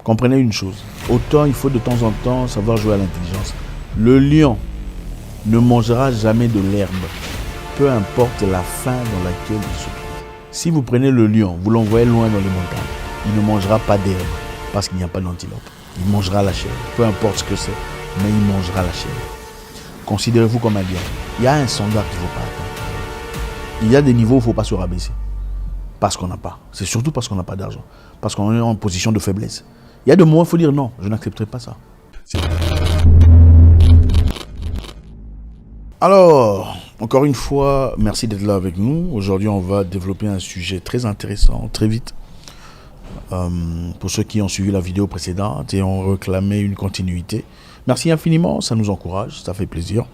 Comprenez une chose, autant il faut de temps en temps savoir jouer à l'intelligence. Le lion ne mangera jamais de l'herbe, peu importe la faim dans laquelle il se trouve. Si vous prenez le lion, vous l'envoyez loin dans les montagnes, il ne mangera pas d'herbe parce qu'il n'y a pas d'antilope. Il mangera la chair, peu importe ce que c'est, mais il mangera la chair. Considérez-vous comme un lion. Il y a un standard qu'il ne faut pas atteindre. Il y a des niveaux où il ne faut pas se rabaisser. Parce qu'on n'a pas. C'est surtout parce qu'on n'a pas d'argent. Parce qu'on est en position de faiblesse. Il y a des moments où il faut dire non, je n'accepterai pas ça. Alors, encore une fois, merci d'être là avec nous. Aujourd'hui, on va développer un sujet très intéressant, très vite. Pour ceux qui ont suivi la vidéo précédente et ont réclamé une continuité. Merci infiniment, ça nous encourage, ça fait plaisir.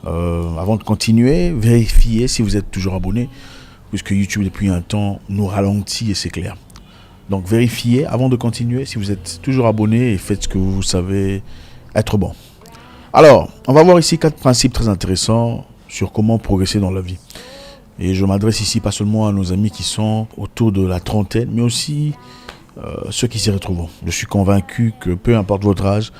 Avant de continuer, vérifiez si vous êtes toujours abonné, puisque YouTube depuis un temps nous ralentit et c'est clair. Donc vérifiez avant de continuer si vous êtes toujours abonné et faites ce que vous savez être bon. Alors, on va voir ici 4 principes très intéressants sur comment progresser dans la vie. Et je m'adresse ici pas seulement à nos amis qui sont autour de la trentaine, mais aussi ceux qui s'y retrouvent. Je suis convaincu que peu importe votre âge,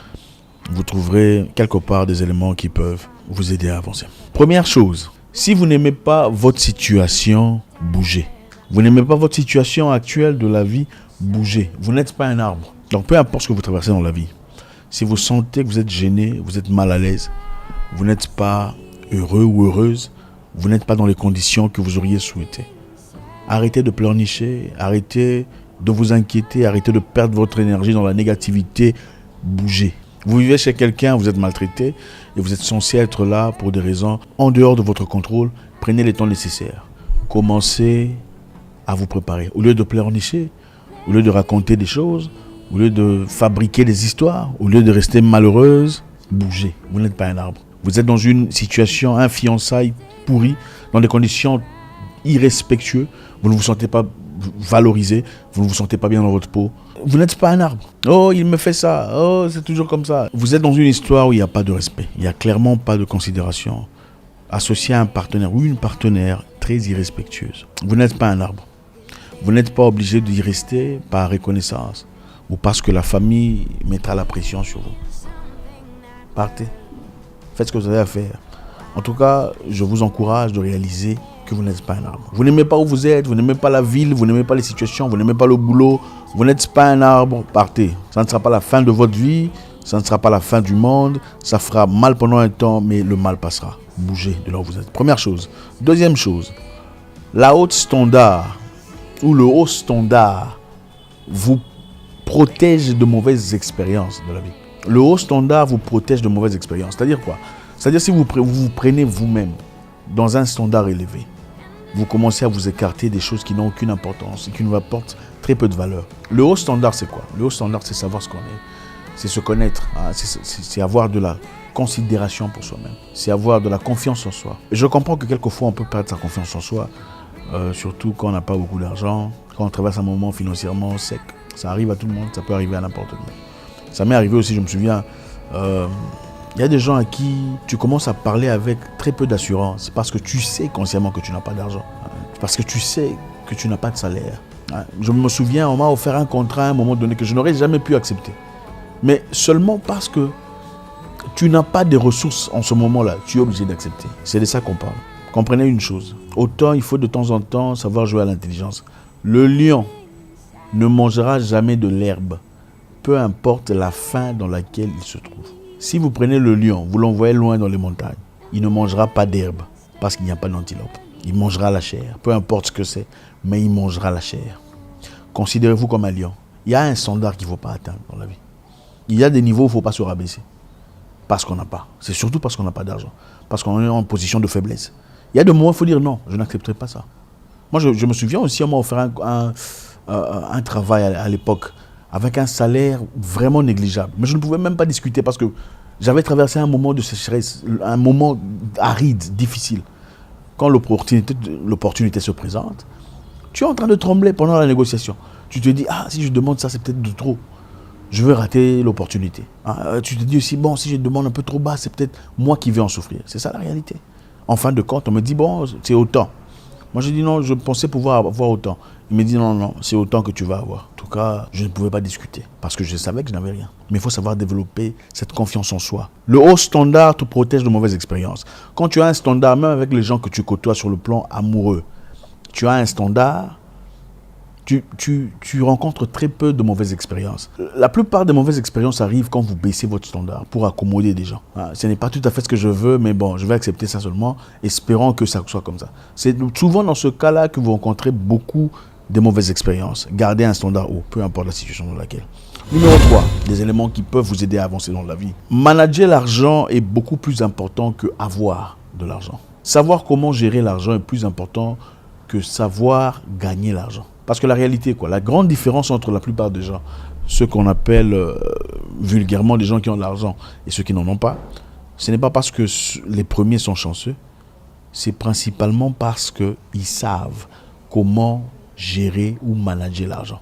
vous trouverez quelque part des éléments qui peuvent vous aider à avancer. Première chose, si vous n'aimez pas votre situation, bougez. Vous n'aimez pas votre situation actuelle de la vie, bougez. Vous n'êtes pas un arbre. Donc peu importe ce que vous traversez dans la vie, si vous sentez que vous êtes gêné, vous êtes mal à l'aise, vous n'êtes pas heureux ou heureuse, vous n'êtes pas dans les conditions que vous auriez souhaité. Arrêtez de pleurnicher, arrêtez de vous inquiéter, arrêtez de perdre votre énergie dans la négativité, bougez. Vous vivez chez quelqu'un, vous êtes maltraité et vous êtes censé être là pour des raisons en dehors de votre contrôle. Prenez les temps nécessaires. Commencez à vous préparer. Au lieu de pleurnicher, au lieu de raconter des choses, au lieu de fabriquer des histoires, au lieu de rester malheureuse, bougez. Vous n'êtes pas un arbre. Vous êtes dans une situation, un fiançailles pourri, dans des conditions irrespectueuses. Vous ne vous sentez pas valorisé, vous ne vous sentez pas bien dans votre peau. Vous n'êtes pas un arbre. Oh, il me fait ça. Oh, c'est toujours comme ça. Vous êtes dans une histoire où il n'y a pas de respect. Il n'y a clairement pas de considération associée à un partenaire ou une partenaire très irrespectueuse. Vous n'êtes pas un arbre. Vous n'êtes pas obligé d'y rester par reconnaissance ou parce que la famille mettra la pression sur vous. Partez. Faites ce que vous avez à faire. En tout cas, je vous encourage de réaliser que vous n'êtes pas un arbre. Vous n'aimez pas où vous êtes, vous n'aimez pas la ville, vous n'aimez pas les situations, vous n'aimez pas le boulot, vous n'êtes pas un arbre, partez. Ça ne sera pas la fin de votre vie, ça ne sera pas la fin du monde, ça fera mal pendant un temps, mais le mal passera. Bougez de là où vous êtes. Première chose. Deuxième chose, la haute standard ou le haut standard vous protège de mauvaises expériences de la vie. Le haut standard vous protège de mauvaises expériences. C'est-à-dire quoi? C'est-à-dire si vous vous prenez vous-même dans un standard élevé, vous commencez à vous écarter des choses qui n'ont aucune importance et qui nous apportent très peu de valeur. Le haut standard, c'est quoi? Le haut standard, c'est savoir ce qu'on est. C'est se connaître. Hein? C'est avoir de la considération pour soi-même. C'est avoir de la confiance en soi. Et je comprends que quelquefois, on peut perdre sa confiance en soi, surtout quand on n'a pas beaucoup d'argent, quand on traverse un moment financièrement sec. Ça arrive à tout le monde, ça peut arriver à n'importe qui. Ça m'est arrivé aussi, je me souviens, il y a des gens à qui tu commences à parler avec très peu d'assurance parce que tu sais consciemment que tu n'as pas d'argent, parce que tu sais que tu n'as pas de salaire. Je me souviens, on m'a offert un contrat à un moment donné que je n'aurais jamais pu accepter. Mais seulement parce que tu n'as pas de ressources en ce moment-là, tu es obligé d'accepter. C'est de ça qu'on parle. Comprenez une chose, autant il faut de temps en temps savoir jouer à l'intelligence. Le lion ne mangera jamais de l'herbe, peu importe la faim dans laquelle il se trouve. Si vous prenez le lion, vous l'envoyez loin dans les montagnes, il ne mangera pas d'herbe parce qu'il n'y a pas d'antilope. Il mangera la chair, peu importe ce que c'est, mais il mangera la chair. Considérez-vous comme un lion. Il y a un standard qu'il ne faut pas atteindre dans la vie. Il y a des niveaux où il ne faut pas se rabaisser parce qu'on n'a pas. C'est surtout parce qu'on n'a pas d'argent, parce qu'on est en position de faiblesse. Il y a des moments où il faut dire non, je n'accepterai pas ça. Moi, je me souviens aussi, on m'a offert un travail à l'époque avec un salaire vraiment négligeable. Mais je ne pouvais même pas discuter parce que j'avais traversé un moment de sécheresse, un moment aride, difficile. Quand l'opportunité se présente, tu es en train de trembler pendant la négociation. Tu te dis, ah, si je demande ça, c'est peut-être de trop. Je vais rater l'opportunité. Tu te dis aussi, bon, si je demande un peu trop bas, c'est peut-être moi qui vais en souffrir. C'est ça la réalité. En fin de compte, on me dit, bon, c'est autant. Moi, j'ai dit non, je pensais pouvoir avoir autant. Il me dit non, non, c'est autant que tu vas avoir. En tout cas, je ne pouvais pas discuter parce que je savais que je n'avais rien. Mais il faut savoir développer cette confiance en soi. Le haut standard te protège de mauvaises expériences. Quand tu as un standard, même avec les gens que tu côtoies sur le plan amoureux, tu as un standard, tu rencontres très peu de mauvaises expériences. La plupart des mauvaises expériences arrivent quand vous baissez votre standard pour accommoder des gens. Ce n'est pas tout à fait ce que je veux, mais bon, je vais accepter ça seulement, espérant que ça soit comme ça. C'est souvent dans ce cas-là que vous rencontrez beaucoup de mauvaises expériences. Gardez un standard haut, peu importe la situation dans laquelle. Numéro 3, des éléments qui peuvent vous aider à avancer dans la vie. Manager l'argent est beaucoup plus important que avoir de l'argent. Savoir comment gérer l'argent est plus important que savoir gagner l'argent. Parce que la réalité, quoi, la grande différence entre la plupart des gens, ceux qu'on appelle vulgairement des gens qui ont de l'argent et ceux qui n'en ont pas, ce n'est pas parce que les premiers sont chanceux, c'est principalement parce qu'ils savent comment gérer ou manager l'argent.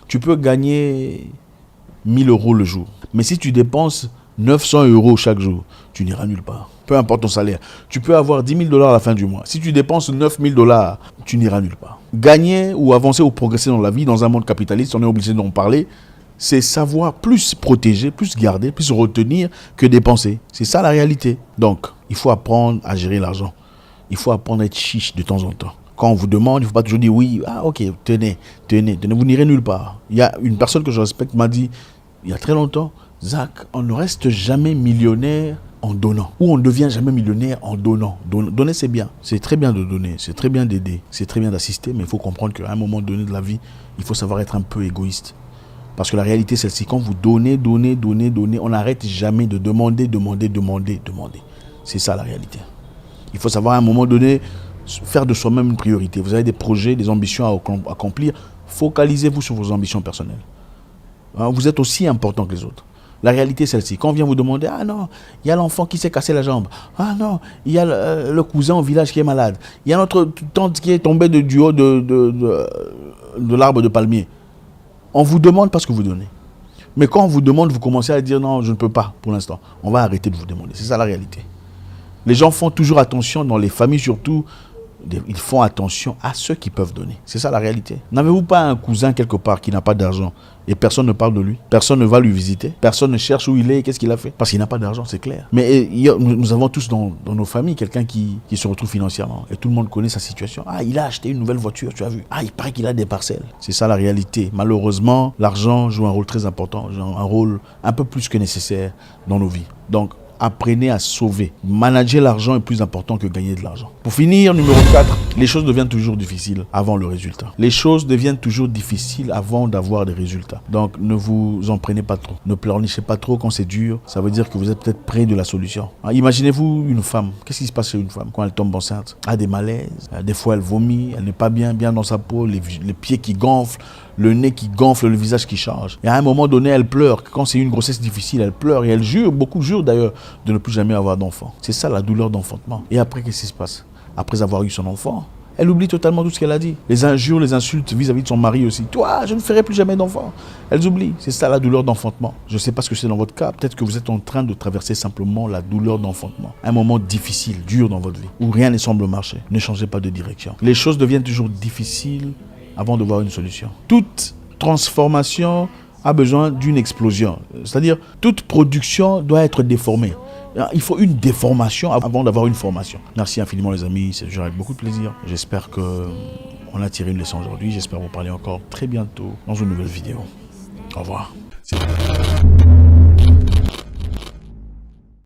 Tu peux gagner 1000 € le jour, mais si tu dépenses 900 € chaque jour, tu n'iras nulle part. Peu importe ton salaire. Tu peux avoir 10 000 $ à la fin du mois. Si tu dépenses 9 000 $, tu n'iras nulle part. Gagner ou avancer ou progresser dans la vie, dans un monde capitaliste, on est obligé d'en parler, c'est savoir plus protéger, plus garder, plus retenir que dépenser. C'est ça la réalité. Donc, il faut apprendre à gérer l'argent. Il faut apprendre à être chiche de temps en temps. Quand on vous demande, il ne faut pas toujours dire oui, ah ok, tenez, vous n'irez nulle part. Il y a une personne que je respecte m'a dit, il y a très longtemps, Zach, on ne reste jamais millionnaire en donnant. Ou on ne devient jamais millionnaire en donnant. Donner, c'est bien. C'est très bien de donner. C'est très bien d'aider. C'est très bien d'assister. Mais il faut comprendre qu'à un moment donné de la vie, il faut savoir être un peu égoïste. Parce que la réalité, c'est celle-ci. Quand vous donnez, on n'arrête jamais de demander. C'est ça la réalité. Il faut savoir à un moment donné faire de soi-même une priorité. Vous avez des projets, des ambitions à accomplir. Focalisez-vous sur vos ambitions personnelles. Vous êtes aussi important que les autres. La réalité est celle-ci. Quand on vient vous demander, ah non, il y a l'enfant qui s'est cassé la jambe. Ah non, il y a le cousin au village qui est malade. Il y a notre tante qui est tombée du haut de l'arbre de palmier. On vous demande parce que vous donnez. Mais quand on vous demande, vous commencez à dire non, je ne peux pas pour l'instant. On va arrêter de vous demander. C'est ça la réalité. Les gens font toujours attention, dans les familles surtout, ils font attention à ceux qui peuvent donner. C'est ça la réalité. N'avez-vous pas un cousin quelque part qui n'a pas d'argent et personne ne parle de lui? Personne ne va lui visiter? Personne ne cherche où il est? Qu'est-ce qu'il a fait? Parce qu'il n'a pas d'argent, c'est clair. Mais nous avons tous dans nos familles quelqu'un qui se retrouve financièrement. Et tout le monde connaît sa situation. Ah, il a acheté une nouvelle voiture, tu as vu? Ah, il paraît qu'il a des parcelles. C'est ça la réalité. Malheureusement, l'argent joue un rôle très important, un rôle un peu plus que nécessaire dans nos vies. Donc, apprenez à sauver. Manager l'argent est plus important que gagner de l'argent. Pour finir, numéro 4, les choses deviennent toujours difficiles avant le résultat. Les choses deviennent toujours difficiles avant d'avoir des résultats. Donc, ne vous en prenez pas trop. Ne pleurnichez pas trop quand c'est dur. Ça veut dire que vous êtes peut-être près de la solution. Imaginez-vous une femme. Qu'est-ce qui se passe chez une femme quand elle tombe enceinte? Elle a des malaises. Des fois, elle vomit. Elle n'est pas bien dans sa peau. Les pieds qui gonflent. Le nez qui gonfle, le visage qui change. Et à un moment donné, elle pleure. Quand c'est une grossesse difficile, elle pleure et elle jure, beaucoup jurent d'ailleurs, de ne plus jamais avoir d'enfant. C'est ça la douleur d'enfantement. Et après, qu'est-ce qui se passe? Après avoir eu son enfant, elle oublie totalement tout ce qu'elle a dit. Les injures, les insultes vis-à-vis de son mari aussi. Toi, je ne ferai plus jamais d'enfant. Elles oublient. C'est ça la douleur d'enfantement. Je ne sais pas ce que c'est dans votre cas. Peut-être que vous êtes en train de traverser simplement la douleur d'enfantement. Un moment difficile, dur dans votre vie, où rien ne semble marcher. Ne changez pas de direction. Les choses deviennent toujours difficiles avant de voir une solution. Toute transformation a besoin d'une explosion. C'est-à-dire, toute production doit être déformée. Il faut une déformation avant d'avoir une formation. Merci infiniment les amis, c'est toujours avec beaucoup de plaisir. J'espère qu'on a tiré une leçon aujourd'hui. J'espère vous parler encore très bientôt dans une nouvelle vidéo. Au revoir.